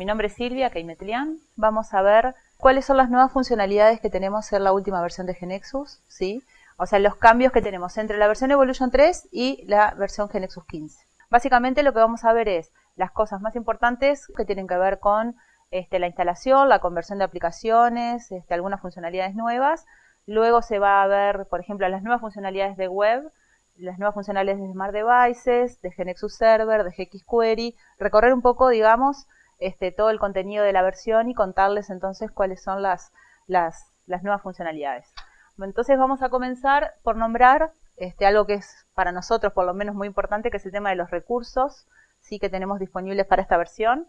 Mi nombre es Silvia Keimetlian. Vamos a ver cuáles son las nuevas funcionalidades que tenemos en la última versión de GeneXus, ¿sí? O sea, los cambios que tenemos entre la versión Evolution 3 y la versión GeneXus 15. Básicamente lo que vamos a ver es las cosas más importantes que tienen que ver con la instalación, la conversión de aplicaciones, algunas funcionalidades nuevas. Luego se va a ver, por ejemplo, las nuevas funcionalidades de web, las nuevas funcionalidades de Smart Devices, de GeneXus Server, de GXQuery, recorrer un poco, digamos, todo el contenido de la versión y contarles entonces cuáles son las nuevas funcionalidades. Entonces vamos a comenzar por nombrar algo que es para nosotros por lo menos muy importante, que es el tema de los recursos, ¿sí?, que tenemos disponibles para esta versión.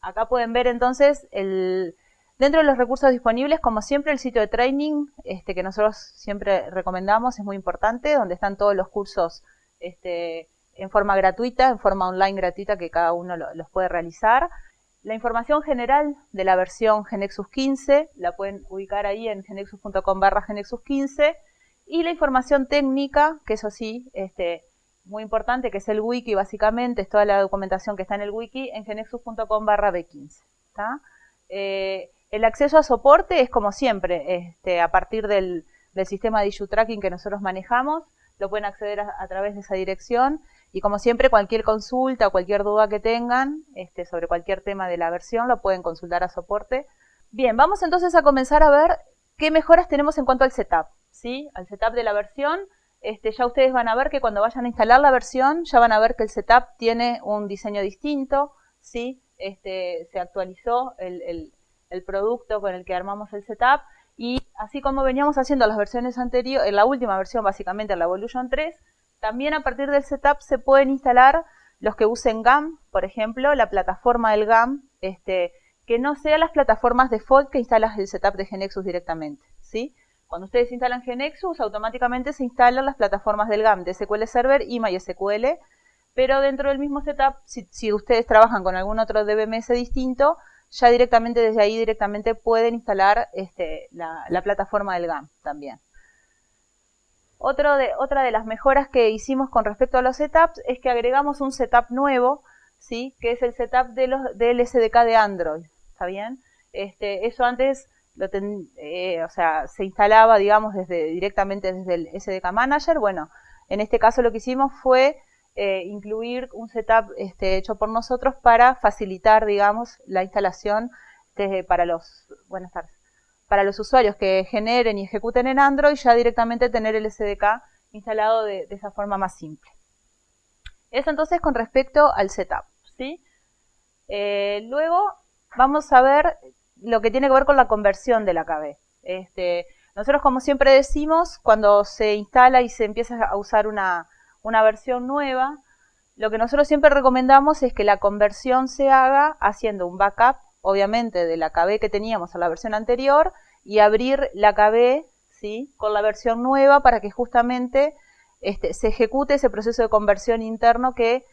Acá pueden ver entonces dentro de los recursos disponibles, como siempre, el sitio de training, que nosotros siempre recomendamos, es muy importante, donde están todos los cursos en forma gratuita, en forma online gratuita, que cada uno los puede realizar. La información general de la versión GeneXus 15 la pueden ubicar ahí en genexus.com/GeneXus 15, y la información técnica, que eso sí, muy importante, que es el wiki básicamente, es toda la documentación que está en el wiki en genexus.com/B15. El acceso a soporte es como siempre, a partir del sistema de issue tracking que nosotros manejamos, lo pueden acceder a través de esa dirección, y como siempre cualquier consulta o cualquier duda que tengan sobre cualquier tema de la versión lo pueden consultar a soporte. Bien, vamos entonces a comenzar a ver qué mejoras tenemos en cuanto al setup, ¿sí? Al setup de la versión. Ya ustedes van a ver que cuando vayan a instalar la versión ya van a ver que el setup tiene un diseño distinto, ¿sí? Se actualizó el producto con el que armamos el setup, y así como veníamos haciendo las versiones anteriores, en la última versión básicamente, en la Evolution 3, también a partir del setup se pueden instalar los que usen GAM, por ejemplo, la plataforma del GAM, que no sean las plataformas default que instalas el setup de GeneXus directamente, ¿sí? Cuando ustedes instalan GeneXus, automáticamente se instalan las plataformas del GAM, de SQL Server y MySQL, pero dentro del mismo setup, si ustedes trabajan con algún otro DBMS distinto, ya directamente desde ahí pueden instalar la plataforma del GAM también. Otra de las mejoras que hicimos con respecto a los setups es que agregamos un setup nuevo, ¿sí?, que es el setup del SDK de Android, ¿está bien? Eso antes se instalaba, digamos, directamente desde el SDK Manager. Bueno, en este caso lo que hicimos fue incluir un setup hecho por nosotros para facilitar, digamos, la instalación para los usuarios que generen y ejecuten en Android, ya directamente tener el SDK instalado de esa forma más simple. Eso entonces con respecto al setup, ¿sí? Luego vamos a ver lo que tiene que ver con la conversión del AKB. Nosotros, como siempre decimos, cuando se instala y se empieza a usar una versión nueva, lo que nosotros siempre recomendamos es que la conversión se haga haciendo un backup, obviamente, del AKB que teníamos a la versión anterior, y abrir la AKB, ¿sí?, con la versión nueva para que justamente se ejecute ese proceso de conversión interno que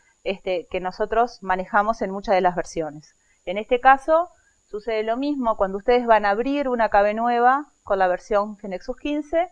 nosotros manejamos en muchas de las versiones. En este caso sucede lo mismo. Cuando ustedes van a abrir una AKB nueva con la versión GeneXus 15,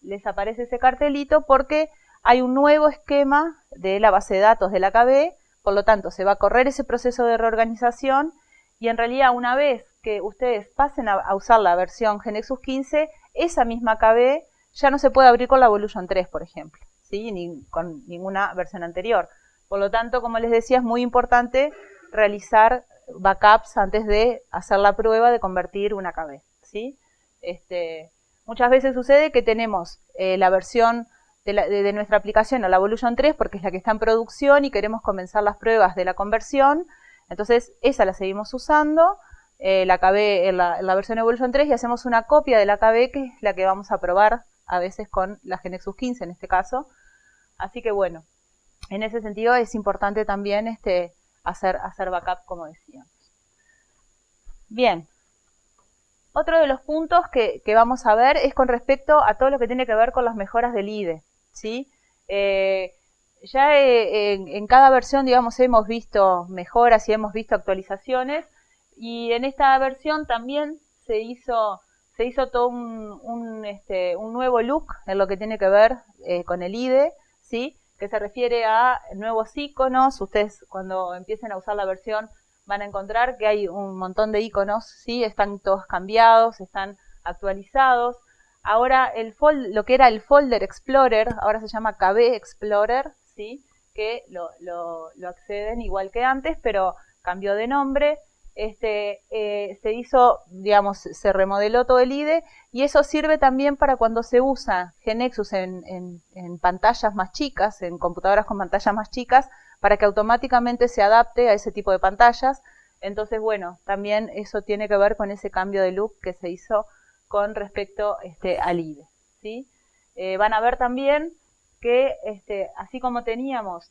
les aparece ese cartelito porque hay un nuevo esquema de la base de datos de la AKB, por lo tanto se va a correr ese proceso de reorganización, y en realidad una vez que ustedes pasen a usar la versión GeneXus 15, esa misma AKB ya no se puede abrir con la Evolution 3, por ejemplo, ¿sí?, ni con ninguna versión anterior. Por lo tanto, como les decía, es muy importante realizar backups antes de hacer la prueba de convertir una AKB, ¿sí? Muchas veces sucede que tenemos la versión de nuestra aplicación a la Evolution 3 porque es la que está en producción y queremos comenzar las pruebas de la conversión. Entonces esa la seguimos usando, la AKB en la versión Evolution 3, y hacemos una copia de la AKB, que es la que vamos a probar a veces con la GeneXus 15 en este caso. Así que bueno, en ese sentido es importante también hacer backup, como decíamos. Bien. Otro de los puntos que vamos a ver es con respecto a todo lo que tiene que ver con las mejoras del IDE, ¿sí? Ya en cada versión, digamos, hemos visto mejoras y hemos visto actualizaciones, y en esta versión también se hizo todo un nuevo look en lo que tiene que ver con el IDE, ¿sí?, que se refiere a nuevos iconos. Ustedes, cuando empiecen a usar la versión, van a encontrar que hay un montón de iconos, ¿sí? Están todos cambiados, están actualizados. Ahora lo que era el Folder Explorer, ahora se llama KB Explorer, ¿sí? Que lo acceden igual que antes, pero cambió de nombre. Se hizo, digamos, se remodeló todo el IDE y eso sirve también para cuando se usa GeneXus en pantallas más chicas, en computadoras con pantallas más chicas, para que automáticamente se adapte a ese tipo de pantallas. Entonces, bueno, también eso tiene que ver con ese cambio de look que se hizo con respecto al IDE, ¿sí? Van a ver también que así como teníamos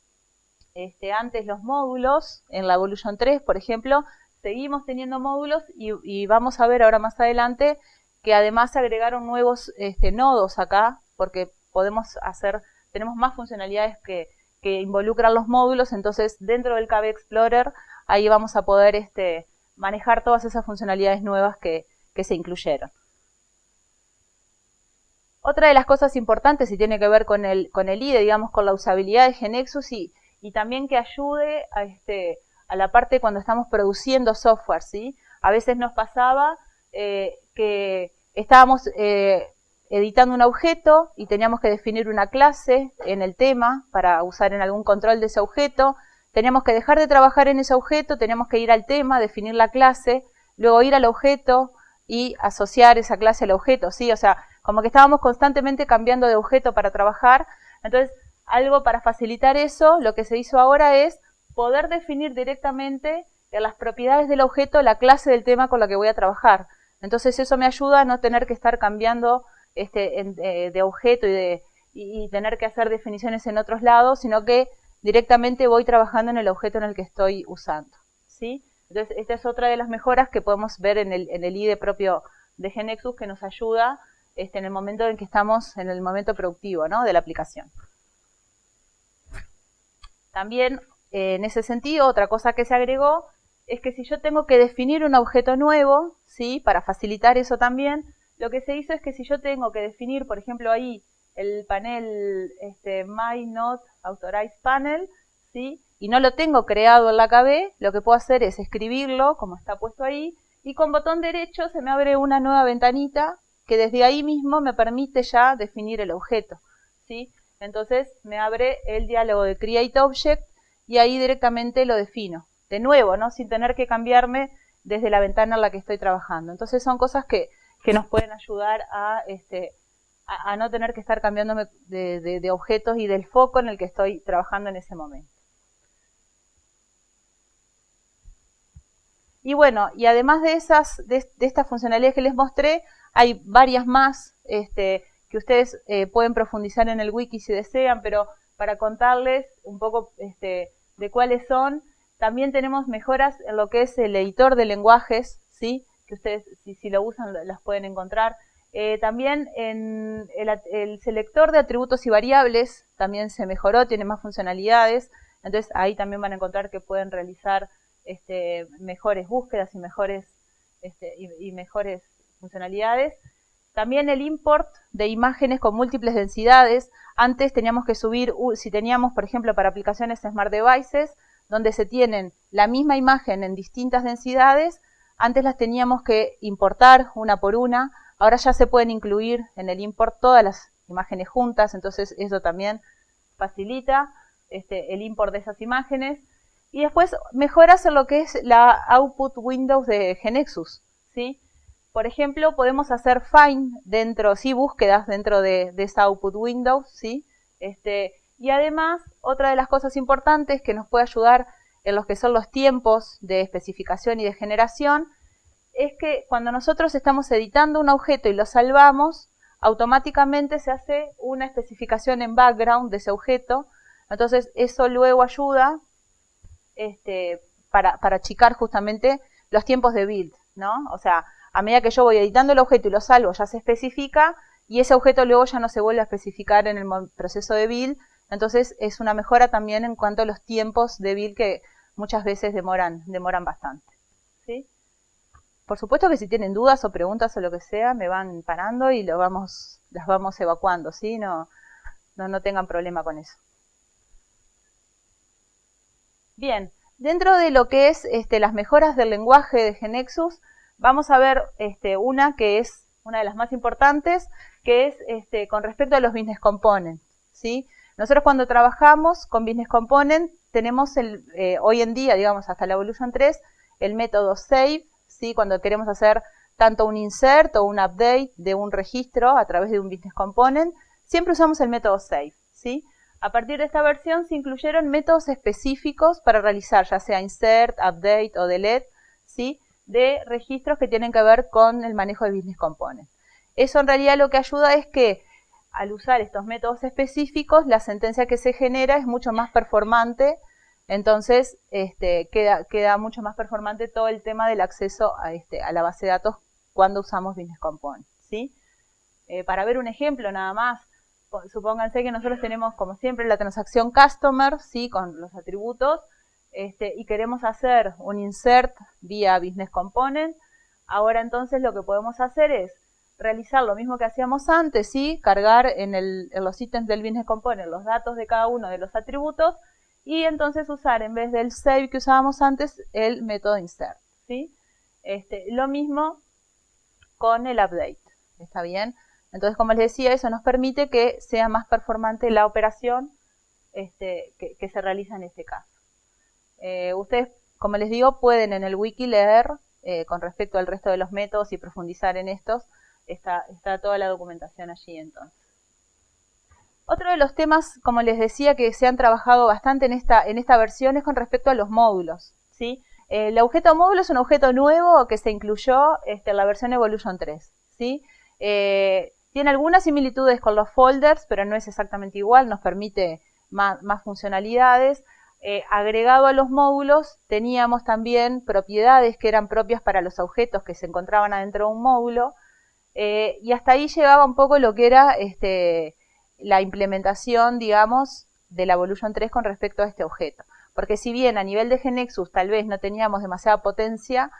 antes los módulos en la Evolution 3, por ejemplo, seguimos teniendo módulos y vamos a ver ahora más adelante que además se agregaron nuevos nodos acá, porque tenemos más funcionalidades que involucran los módulos, entonces dentro del KB Explorer ahí vamos a poder manejar todas esas funcionalidades nuevas que se incluyeron. Otra de las cosas importantes y tiene que ver con el IDE, digamos, con la usabilidad de GeneXus y también que ayude a la parte cuando estamos produciendo software, ¿sí? A veces nos pasaba que estábamos editando un objeto y teníamos que definir una clase en el tema para usar en algún control de ese objeto. Teníamos que dejar de trabajar en ese objeto, teníamos que ir al tema, definir la clase, luego ir al objeto y asociar esa clase al objeto, ¿sí? O sea, como que estábamos constantemente cambiando de objeto para trabajar. Entonces, algo para facilitar eso, lo que se hizo ahora es poder definir directamente en las propiedades del objeto la clase del tema con la que voy a trabajar. Entonces, eso me ayuda a no tener que estar cambiando de objeto y tener que hacer definiciones en otros lados, sino que directamente voy trabajando en el objeto en el que estoy usando, ¿sí? Entonces, esta es otra de las mejoras que podemos ver en el IDE propio de GeneXus que nos ayuda en el momento en que estamos en el momento productivo, ¿no?, de la aplicación. También, en ese sentido, otra cosa que se agregó es que si yo tengo que definir un objeto nuevo, ¿sí?, para facilitar eso también, lo que se hizo es que si yo tengo que definir, por ejemplo, ahí el panel My Not Authorized Panel, ¿sí?, y no lo tengo creado en la KB, lo que puedo hacer es escribirlo, como está puesto ahí, y con botón derecho se me abre una nueva ventanita que desde ahí mismo me permite ya definir el objeto, ¿sí? Entonces me abre el diálogo de Create Object y ahí directamente lo defino. De nuevo, ¿no?, sin tener que cambiarme desde la ventana en la que estoy trabajando. Entonces son cosas que nos pueden ayudar a no tener que estar cambiándome de objetos y del foco en el que estoy trabajando en ese momento. Y bueno, y además de estas funcionalidades que les mostré, hay varias más que ustedes pueden profundizar en el wiki si desean, pero para contarles un poco de cuáles son, también tenemos mejoras en lo que es el editor de lenguajes, ¿sí?, que ustedes si lo usan las pueden encontrar. También en el selector de atributos y variables también se mejoró, tiene más funcionalidades, entonces ahí también van a encontrar que pueden realizar mejores búsquedas y mejores funcionalidades. También el import de imágenes con múltiples densidades. Antes teníamos que subir, si teníamos, por ejemplo, para aplicaciones Smart Devices, donde se tienen la misma imagen en distintas densidades, antes las teníamos que importar una por una. Ahora ya se pueden incluir en el import todas las imágenes juntas, entonces eso también facilita el import de esas imágenes. Y después mejoras en lo que es la output windows de GeneXus, ¿sí? Por ejemplo, podemos hacer find dentro, sí, búsquedas dentro de esa output window, ¿sí? Y además, otra de las cosas importantes que nos puede ayudar en los que son los tiempos de especificación y de generación, es que cuando nosotros estamos editando un objeto y lo salvamos, automáticamente se hace una especificación en background de ese objeto. Entonces, eso luego ayuda para achicar justamente los tiempos de build, ¿no? O sea, a medida que yo voy editando el objeto y lo salvo, ya se especifica y ese objeto luego ya no se vuelve a especificar en el proceso de build. Entonces es una mejora también en cuanto a los tiempos de build que muchas veces demoran bastante, ¿sí? Por supuesto que si tienen dudas o preguntas o lo que sea, me van parando y las vamos evacuando, ¿sí? No tengan problema con eso. Bien, Dentro de lo que es las mejoras del lenguaje de GeneXus, vamos a ver una que es una de las más importantes, que es con respecto a los business components, ¿sí? Nosotros cuando trabajamos con business component tenemos hoy en día, digamos hasta la Evolution 3, el método save, ¿sí? Cuando queremos hacer tanto un insert o un update de un registro a través de un business component, siempre usamos el método save, ¿sí? A partir de esta versión se incluyeron métodos específicos para realizar ya sea insert, update o delete, ¿sí? De registros que tienen que ver con el manejo de business component. Eso en realidad lo que ayuda es que al usar estos métodos específicos, la sentencia que se genera es mucho más performante, entonces queda mucho más performante todo el tema del acceso a la base de datos cuando usamos business component, ¿sí? Para ver un ejemplo nada más, supónganse que nosotros tenemos como siempre la transacción customer, ¿sí? Con los atributos, y queremos hacer un insert vía business component. Ahora entonces lo que podemos hacer es realizar lo mismo que hacíamos antes, ¿sí? Cargar en los ítems del business component los datos de cada uno de los atributos y entonces usar en vez del save que usábamos antes el método insert, ¿sí? Lo mismo con el update, ¿está bien? Entonces, como les decía, eso nos permite que sea más performante la operación que se realiza en este caso. Ustedes, como les digo, pueden en el wiki leer con respecto al resto de los métodos y profundizar en estos. Está toda la documentación allí entonces. Otro de los temas, como les decía, que se han trabajado bastante en esta versión es con respecto a los módulos, ¿sí? El objeto módulo es un objeto nuevo que se incluyó en la versión Evolution 3, ¿sí? Tiene algunas similitudes con los folders, pero no es exactamente igual, nos permite más funcionalidades. Agregado a los módulos teníamos también propiedades que eran propias para los objetos que se encontraban adentro de un módulo, y hasta ahí llegaba un poco lo que era la implementación, digamos, de la Evolution 3 con respecto a este objeto. Porque si bien a nivel de GeneXus tal vez no teníamos demasiada potencia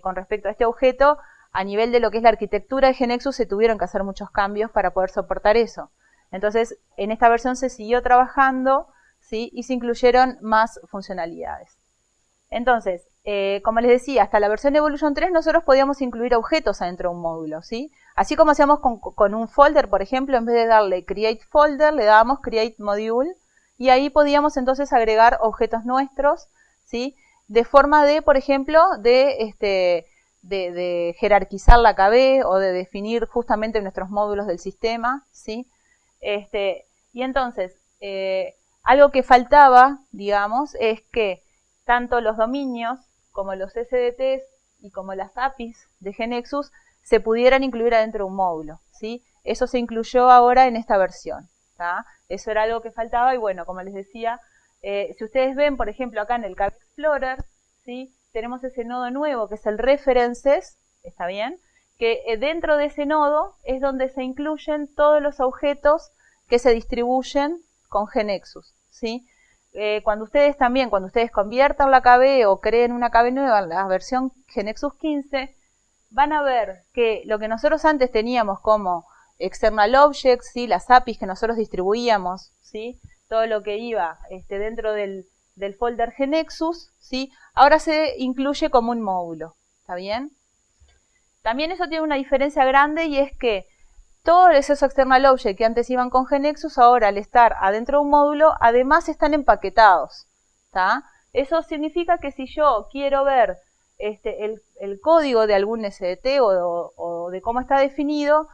con respecto a este objeto, a nivel de lo que es la arquitectura de GeneXus se tuvieron que hacer muchos cambios para poder soportar eso. Entonces, en esta versión se siguió trabajando, ¿sí? Y se incluyeron más funcionalidades. Entonces, como les decía, hasta la versión de Evolution 3 nosotros podíamos incluir objetos adentro de un módulo, ¿sí? Así como hacíamos con un folder, por ejemplo, en vez de darle create folder, le dábamos create module, y ahí podíamos entonces agregar objetos nuestros, ¿sí? De forma de, por ejemplo, de jerarquizar la KB o de definir justamente nuestros módulos del sistema, ¿sí? Y entonces, algo que faltaba, digamos, es que tanto los dominios como los SDTs y como las APIs de GeneXus se pudieran incluir adentro de un módulo, ¿sí? Eso se incluyó ahora en esta versión, ¿tá? Eso era algo que faltaba y bueno, como les decía, si ustedes ven, por ejemplo, acá en el KB Explorer, ¿sí? Tenemos ese nodo nuevo que es el References, ¿está bien? Que dentro de ese nodo es donde se incluyen todos los objetos que se distribuyen con GeneXus, ¿sí? Cuando ustedes conviertan la KB o creen una KB nueva en la versión GeneXus 15, van a ver que lo que nosotros antes teníamos como external objects, ¿sí? Las APIs que nosotros distribuíamos, ¿sí? Todo lo que iba dentro del folder GeneXus, ¿sí? Ahora se incluye como un módulo, ¿está bien? También eso tiene una diferencia grande y es que todos esos external objects que antes iban con GeneXus, ahora al estar adentro de un módulo, además están empaquetados, ¿tá? Eso significa que si yo quiero ver el código de algún SDT o de cómo está definido,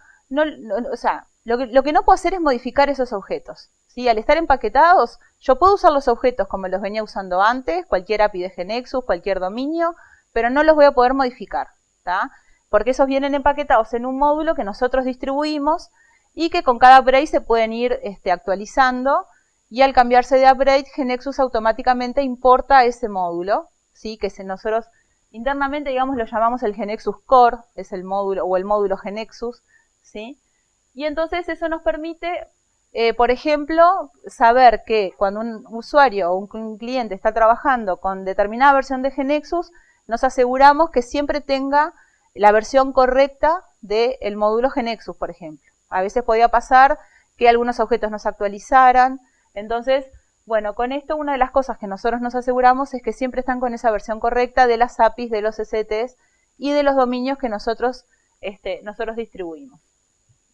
o sea, lo que no puedo hacer es modificar esos objetos, ¿sí? Al estar empaquetados, yo puedo usar los objetos como los venía usando antes, cualquier API de GeneXus, cualquier dominio, pero no los voy a poder modificar, ¿tá? Porque esos vienen empaquetados en un módulo que nosotros distribuimos y que con cada upgrade se pueden ir actualizando, y al cambiarse de upgrade, GeneXus automáticamente importa ese módulo, ¿sí? Que nosotros internamente, digamos, lo llamamos el GeneXus Core, es el módulo o el módulo GeneXus, ¿sí? Y entonces eso nos permite, por ejemplo, saber que cuando un usuario o un cliente está trabajando con determinada versión de GeneXus, nos aseguramos que siempre tenga la versión correcta del módulo GeneXus, por ejemplo. A veces podía pasar que algunos objetos no se actualizaran, entonces Bueno, con esto una de las cosas que nosotros nos aseguramos es que siempre están con esa versión correcta de las APIs, de los SCTs y de los dominios que nosotros distribuimos.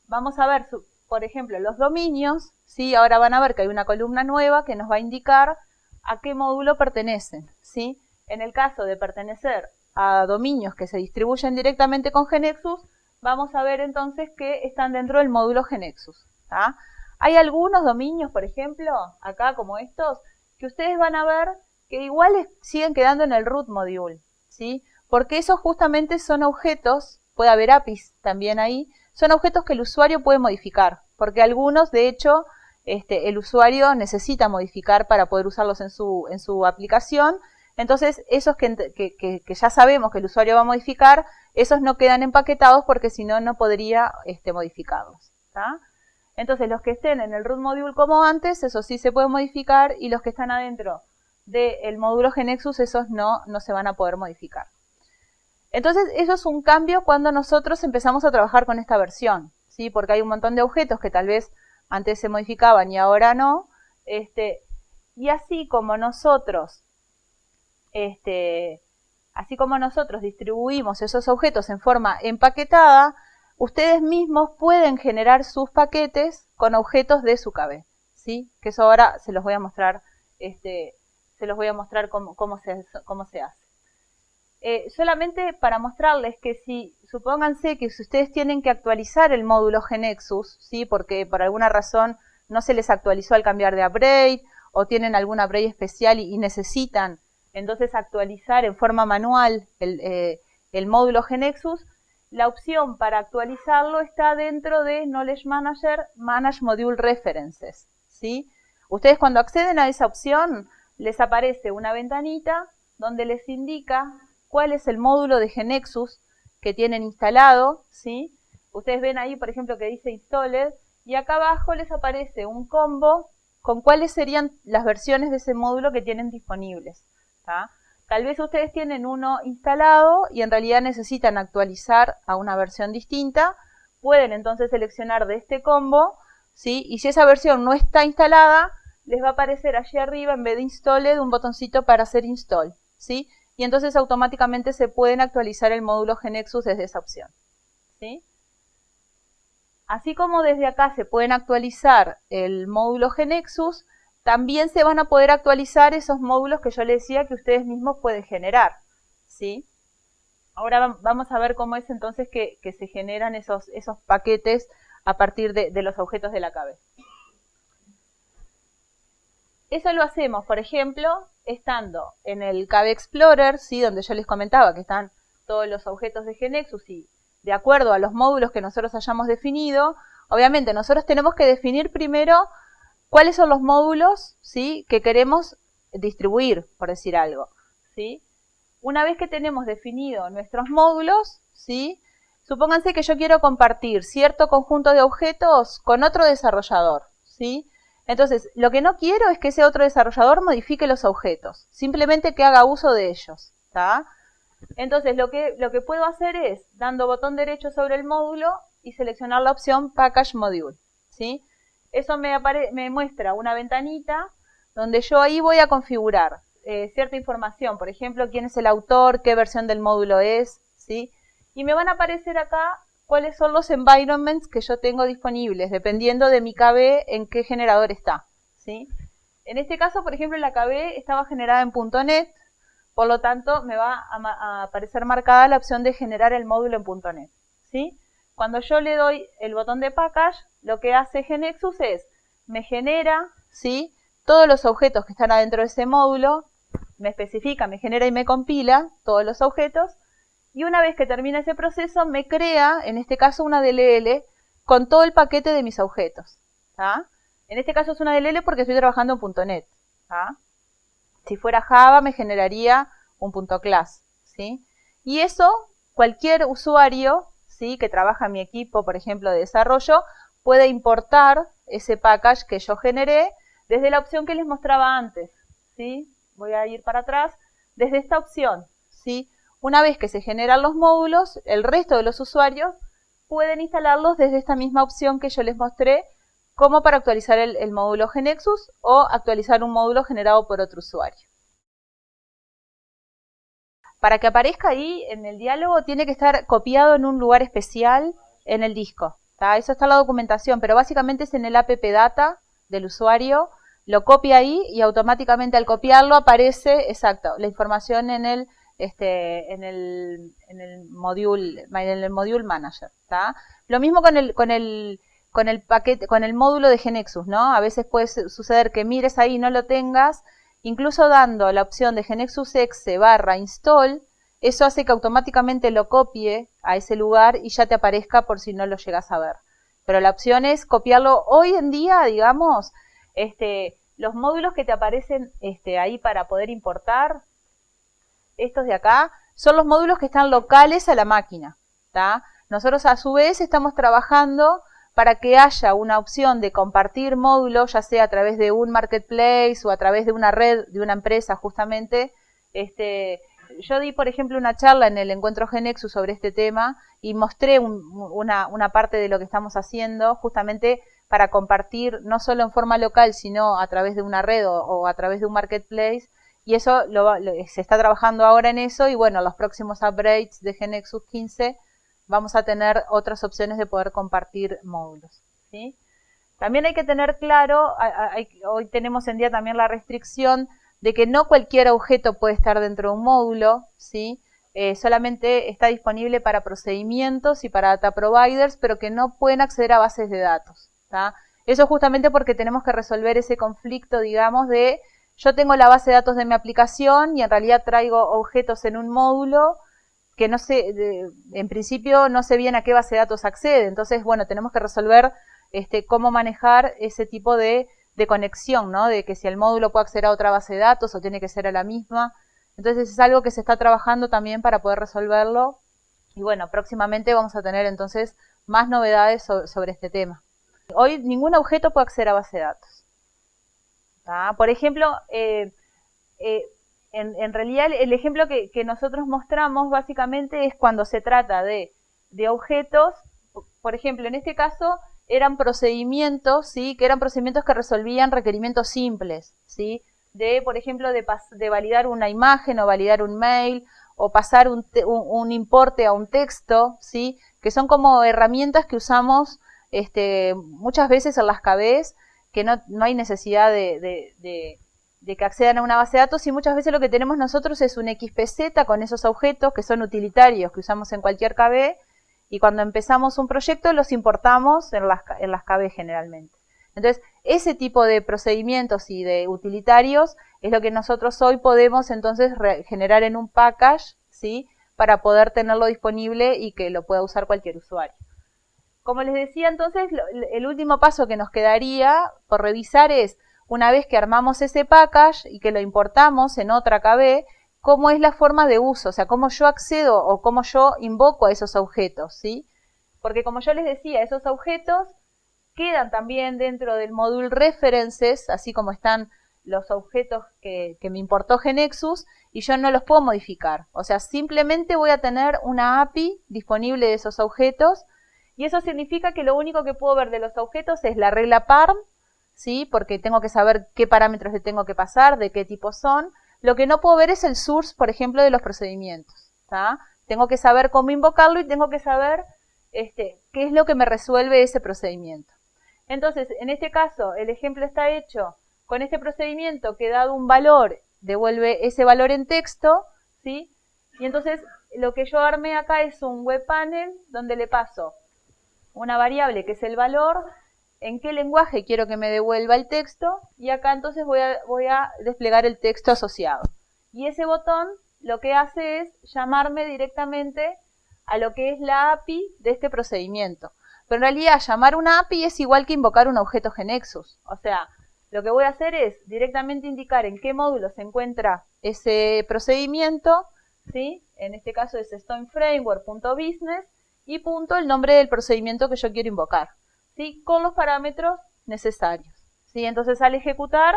Vamos a ver, por ejemplo, los dominios, ¿sí? Ahora van a ver que hay una columna nueva que nos va a indicar a qué módulo pertenecen, ¿sí? En el caso de pertenecer a dominios que se distribuyen directamente con GeneXus, vamos a ver entonces que están dentro del módulo GeneXus, ¿tá? Hay algunos dominios, por ejemplo, acá como estos, que ustedes van a ver que igual siguen quedando en el root module, ¿sí? Porque esos justamente son objetos, puede haber APIs también ahí, son objetos que el usuario puede modificar, porque algunos, de hecho, el usuario necesita modificar para poder usarlos en su aplicación. Entonces, esos que ya sabemos que el usuario va a modificar, esos no quedan empaquetados porque si no, no podría modificarlos, ¿tá? Entonces, los que estén en el root module como antes, esos sí se pueden modificar, y los que están adentro del módulo GeneXus, esos no se van a poder modificar. Entonces, eso es un cambio cuando nosotros empezamos a trabajar con esta versión, ¿sí? Porque hay un montón de objetos que tal vez antes se modificaban y ahora no. Y así como nosotros distribuimos esos objetos en forma empaquetada, ustedes mismos pueden generar sus paquetes con objetos de su KB, ¿sí? Que eso ahora se los voy a mostrar, cómo se hace. Solamente para mostrarles que supónganse que si ustedes tienen que actualizar el módulo GeneXus, ¿sí? Porque por alguna razón no se les actualizó al cambiar de upgrade, o tienen algún upgrade especial y necesitan entonces actualizar en forma manual el módulo GeneXus, la opción para actualizarlo está dentro de Knowledge Manager, Manage Module References, ¿sí? Ustedes cuando acceden a esa opción, les aparece una ventanita donde les indica cuál es el módulo de GeneXus que tienen instalado, ¿sí? Ustedes ven ahí, por ejemplo, que dice Installed, y acá abajo les aparece un combo con cuáles serían las versiones de ese módulo que tienen disponibles, ¿tá? Tal vez ustedes tienen uno instalado y en realidad necesitan actualizar a una versión distinta. Pueden entonces seleccionar de este combo, ¿sí? Y si esa versión no está instalada, les va a aparecer allí arriba, en vez de Installed, un botoncito para hacer Install, ¿sí? Y entonces automáticamente se pueden actualizar el módulo GeneXus desde esa opción, ¿sí? Así como desde acá se pueden actualizar el módulo GeneXus, también se van a poder actualizar esos módulos que yo les decía que ustedes mismos pueden generar, ¿sí? Ahora vamos a ver cómo es entonces que se generan esos paquetes a partir de los objetos de la KB. Eso lo hacemos, por ejemplo, estando en el KB Explorer, ¿sí? Donde yo les comentaba que están todos los objetos de GeneXus y de acuerdo a los módulos que nosotros hayamos definido, obviamente nosotros tenemos que definir primero cuáles son los módulos, ¿sí? Que queremos distribuir, por decir algo, ¿sí? Una vez que tenemos definido nuestros módulos, ¿sí? Supónganse que yo quiero compartir cierto conjunto de objetos con otro desarrollador, ¿sí? Entonces, lo que no quiero es que ese otro desarrollador modifique los objetos, simplemente que haga uso de ellos, ¿tá? Entonces, lo que puedo hacer es, dando botón derecho sobre el módulo y seleccionar la opción Package Module, ¿sí? Eso me muestra una ventanita donde yo ahí voy a configurar cierta información, por ejemplo, quién es el autor, qué versión del módulo es, ¿sí? Y me van a aparecer acá cuáles son los environments que yo tengo disponibles, dependiendo de mi KB en qué generador está, ¿sí? En este caso, por ejemplo, la KB estaba generada en .NET, por lo tanto, me va a aparecer marcada la opción de generar el módulo en .NET, ¿sí? Cuando yo le doy el botón de Package, lo que hace GeneXus es, me genera, ¿sí? Todos los objetos que están adentro de ese módulo, me especifica, me genera y me compila todos los objetos, y una vez que termina ese proceso, me crea, en este caso, una DLL con todo el paquete de mis objetos, ¿tá? En este caso es una DLL porque estoy trabajando en .NET, ¿tá? Si fuera Java, me generaría un .class, ¿sí? Y eso, cualquier usuario, ¿sí? Que trabaja en mi equipo, por ejemplo, de desarrollo, puede importar ese package que yo generé desde la opción que les mostraba antes, ¿sí? Voy a ir para atrás. Desde esta opción, ¿sí? Una vez que se generan los módulos, el resto de los usuarios pueden instalarlos desde esta misma opción que yo les mostré como para actualizar el módulo GNexus o actualizar un módulo generado por otro usuario. Para que aparezca ahí en el diálogo tiene que estar copiado en un lugar especial en el disco. ¿Tá? Eso está en la documentación, pero básicamente es en el app data del usuario, lo copia ahí y automáticamente al copiarlo aparece, exacto, la información en el module manager. ¿Tá? Lo mismo con el paquete, con el módulo de GNexus, ¿no? A veces puede suceder que mires ahí y no lo tengas. Incluso dando la opción de GNexus exe /install, eso hace que automáticamente lo copie a ese lugar y ya te aparezca por si no lo llegas a ver. Pero la opción es copiarlo hoy en día, digamos, los módulos que te aparecen ahí para poder importar, estos de acá, son los módulos que están locales a la máquina. ¿Tá? Nosotros a su vez estamos trabajando para que haya una opción de compartir módulos, ya sea a través de un marketplace o a través de una red, de una empresa justamente. Yo di, por ejemplo, una charla en el encuentro GNexus sobre este tema y mostré una parte de lo que estamos haciendo justamente para compartir no solo en forma local, sino a través de una red o a través de un marketplace. Y eso se está trabajando ahora en eso y bueno, los próximos upgrades de GNexus 15 vamos a tener otras opciones de poder compartir módulos. ¿Sí? También hay que tener claro, hoy tenemos en día también la restricción de que no cualquier objeto puede estar dentro de un módulo, ¿sí? Solamente está disponible para procedimientos y para data providers, pero que no pueden acceder a bases de datos. ¿Tá? Eso justamente porque tenemos que resolver ese conflicto, digamos, de yo tengo la base de datos de mi aplicación y en realidad traigo objetos en un módulo que no sé, en principio no sé bien a qué base de datos accede. Entonces, bueno, tenemos que resolver cómo manejar ese tipo de conexión, ¿no? De que si el módulo puede acceder a otra base de datos o tiene que ser a la misma. Entonces, es algo que se está trabajando también para poder resolverlo. Y bueno, próximamente vamos a tener entonces más novedades sobre este tema. Hoy ningún objeto puede acceder a base de datos. ¿Tá? Por ejemplo, en realidad el ejemplo que nosotros mostramos básicamente es cuando se trata de objetos, por ejemplo, en este caso eran procedimientos, ¿sí? Que eran procedimientos que resolvían requerimientos simples, ¿sí? Por ejemplo, de validar una imagen o validar un mail o pasar un importe a un texto, ¿sí? Que son como herramientas que usamos muchas veces en las KBs, que no hay necesidad de que accedan a una base de datos y muchas veces lo que tenemos nosotros es un XPZ con esos objetos que son utilitarios que usamos en cualquier KB y cuando empezamos un proyecto los importamos en las KB generalmente. Entonces, ese tipo de procedimientos y de utilitarios es lo que nosotros hoy podemos entonces generar en un package, ¿sí? Para poder tenerlo disponible y que lo pueda usar cualquier usuario. Como les decía entonces, el último paso que nos quedaría por revisar es una vez que armamos ese package y que lo importamos en otra KB, cómo es la forma de uso, o sea, cómo yo accedo o cómo yo invoco a esos objetos, ¿sí? Porque como yo les decía, esos objetos quedan también dentro del módulo references, así como están los objetos que me importó GNexus, y yo no los puedo modificar. O sea, simplemente voy a tener una API disponible de esos objetos, y eso significa que lo único que puedo ver de los objetos es la regla parm, ¿sí? Porque tengo que saber qué parámetros le tengo que pasar, de qué tipo son. Lo que no puedo ver es el source, por ejemplo, de los procedimientos. ¿Tá? Tengo que saber cómo invocarlo y tengo que saber qué es lo que me resuelve ese procedimiento. Entonces, en este caso, el ejemplo está hecho con este procedimiento que dado un valor, devuelve ese valor en texto, ¿sí? Y entonces, lo que yo armé acá es un web panel donde le paso una variable que es el valor, en qué lenguaje quiero que me devuelva el texto y acá entonces voy a desplegar el texto asociado. Y ese botón lo que hace es llamarme directamente a lo que es la API de este procedimiento. Pero en realidad llamar una API es igual que invocar un objeto GNexus. O sea, lo que voy a hacer es directamente indicar en qué módulo se encuentra ese procedimiento, ¿sí? En este caso es stoneframework.business y punto el nombre del procedimiento que yo quiero invocar, ¿sí? Con los parámetros necesarios, ¿sí? Entonces al ejecutar,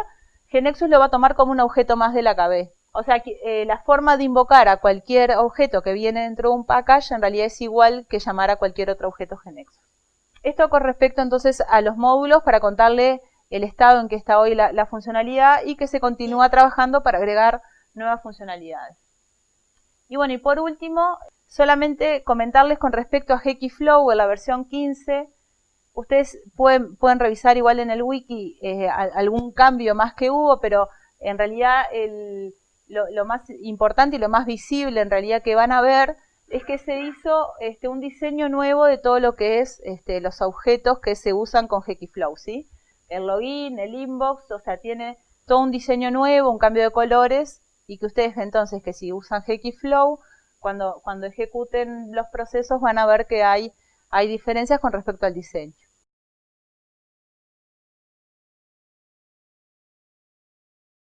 GNexus lo va a tomar como un objeto más de la KB. O sea, que, la forma de invocar a cualquier objeto que viene dentro de un package en realidad es igual que llamar a cualquier otro objeto GNexus. Esto con respecto entonces a los módulos para contarle el estado en que está hoy la funcionalidad y que se continúa trabajando para agregar nuevas funcionalidades. Y bueno, y por último, solamente comentarles con respecto a Gekiflow en la versión 15, ustedes pueden revisar igual en el wiki algún cambio más que hubo, pero en realidad lo más importante y lo más visible en realidad que van a ver es que se hizo un diseño nuevo de todo lo que es los objetos que se usan con Gekiflow, ¿sí? El login, el inbox, o sea, tiene todo un diseño nuevo, un cambio de colores, y que ustedes entonces que si usan Gekiflow, cuando ejecuten los procesos van a ver que hay diferencias con respecto al diseño.